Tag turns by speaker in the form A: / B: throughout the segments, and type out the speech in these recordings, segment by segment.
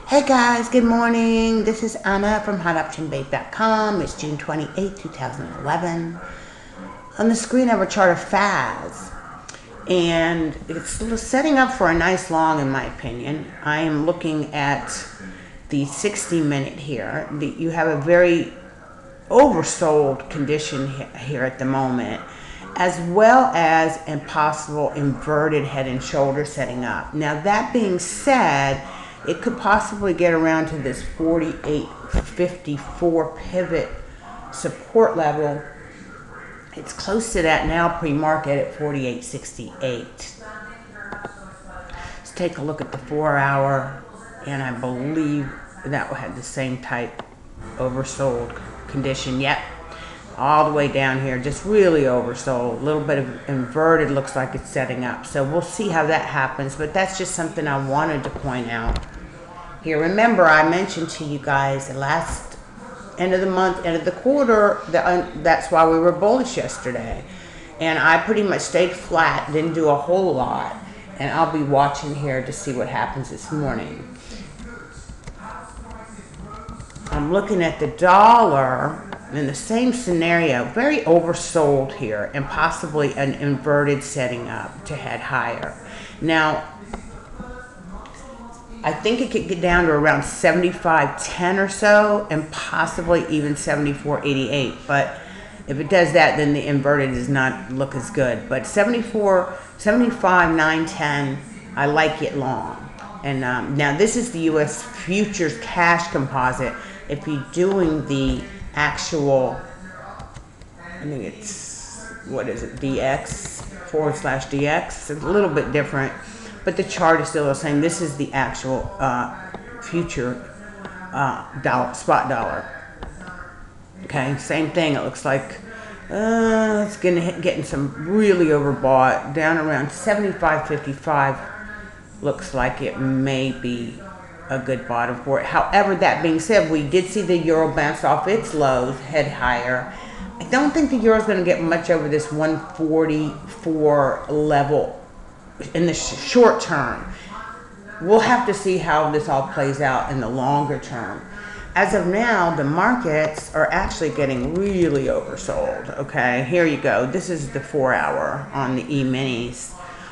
A: Hey guys, good morning. This is Anna from HotOptionBabe.com. It's June 28, 2011. On the screen I have a chart of FAS, and it's setting up for a nice long, in my opinion. I am looking at the 60-minute here. You have a very oversold condition here at the moment, as well as a possible inverted head and shoulder setting up. Now, that being said, it could possibly get around to this 48.54 pivot support level. It's close to that now pre-market at 48.68. Let's take a look at the 4-hour, and I believe that will have the same type oversold condition. Yep, all the way down here, just really oversold. A little bit of inverted, looks like it's setting up. So we'll see how that happens, but that's just something I wanted to point out here. Remember, I mentioned to you guys the last end of the month, end of the quarter, that's why we were bullish yesterday. And I pretty much stayed flat, didn't do a whole lot. And I'll be watching here to see what happens this morning. I'm looking at the dollar in the same scenario, very oversold here, and possibly an inverted setting up to head higher. Now, I think it could get down to around 75.10 or so, and possibly even 74.88. But if it does that, then the inverted does not look as good. But 75.910, I like it long. And now this is the U.S. futures cash composite. If you're doing the actual, I think it's, what is it, DX/DX. It's a little bit different, but the chart is still the same. This is the actual future spot dollar. Okay, same thing. It looks like it's getting some really overbought, down around 75.55. Looks like it may be a good bottom for it. However, that being said, we did see the euro bounce off its lows, head higher. I don't think the euro is going to get much over this 144 level in the short term. We'll have to see how this all plays out in the longer term. As of now, the markets are actually getting really oversold. Okay, here you go. This is the 4-hour on the E-minis.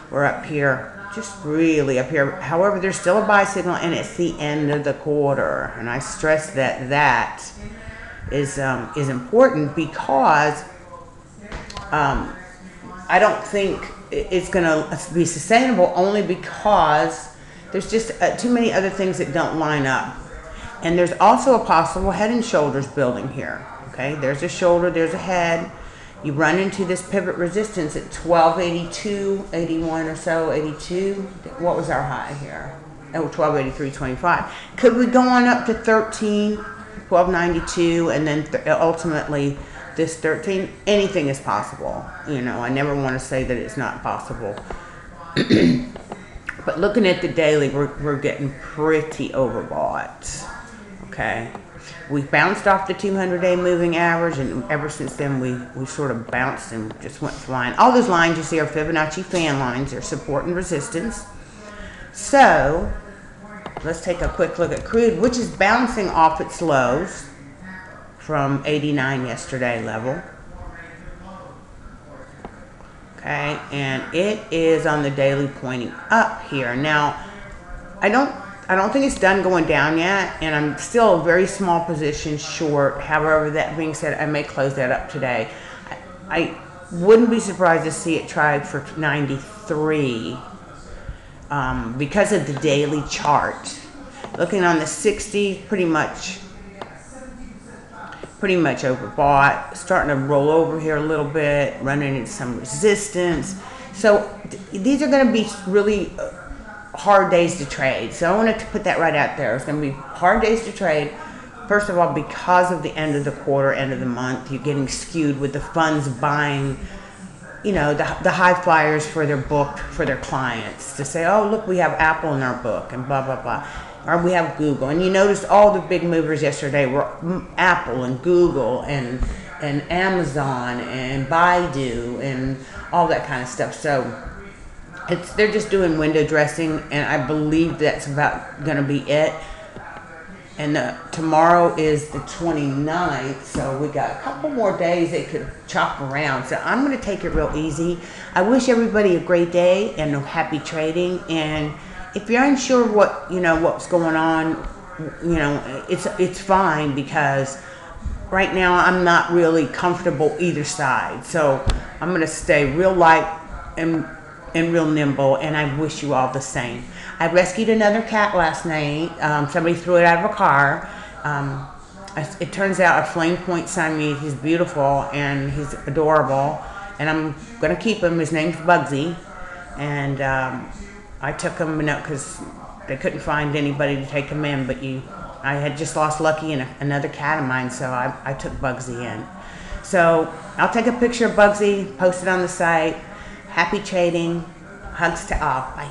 A: We're up here, just really up here. However, there's still a buy signal, and it's the end of the quarter. And I stress that that is important, because I don't think it's going to be sustainable, only because there's just too many other things that don't line up. And there's also a possible head and shoulders building here. Okay, there's a shoulder, there's a head. You run into this pivot resistance at 1282, 81 or so, 82. What was our high here? Oh, 1283.25. Could we go on up to 13, 1292, and then ultimately this 13? Anything is possible. You know, I never want to say that it's not possible. But looking at the daily, we're getting pretty overbought. Okay. We bounced off the 200-day moving average, and ever since then we sort of bounced and just went flying. All those lines you see are Fibonacci fan lines. They're support and resistance. So let's take a quick look at crude, which is bouncing off its lows from 89 yesterday level. Okay, and it is on the daily pointing up here. Now, I don't think it's done going down yet, and I'm still a very small position short. However, that being said, I may close that up today. I wouldn't be surprised to see it try for 93 because of the daily chart. Looking on the 60, pretty much overbought, starting to roll over here a little bit, running into some resistance. So these are going to be really hard days to trade. So I wanted to put that right out there. It's going to be hard days to trade. First of all, because of the end of the quarter, end of the month, you're getting skewed with the funds buying, you know, the high flyers for their book, for their clients, to say, oh, look, we have Apple in our book, and blah, blah, blah. Or we have Google. And you noticed all the big movers yesterday were Apple and Google and Amazon and Baidu and all that kind of stuff. So they're just doing window dressing, and I believe that's about gonna be it. And tomorrow is the 29th, so we got a couple more days they could chop around. So I'm gonna take it real easy. I wish everybody a great day and a happy trading. And if you're unsure what's going on, it's fine, because right now I'm not really comfortable either side. So I'm gonna stay real light and real nimble, and I wish you all the same. I rescued another cat last night. Somebody threw it out of a car. It turns out a flame point Siamese. He's beautiful and he's adorable, and I'm gonna keep him. His name's Bugsy, and I took him because they couldn't find anybody to take him in. But I had just lost Lucky and another cat of mine, so I took Bugsy in. So I'll take a picture of Bugsy, post it on the site. Happy trading. Hugs to all. Bye.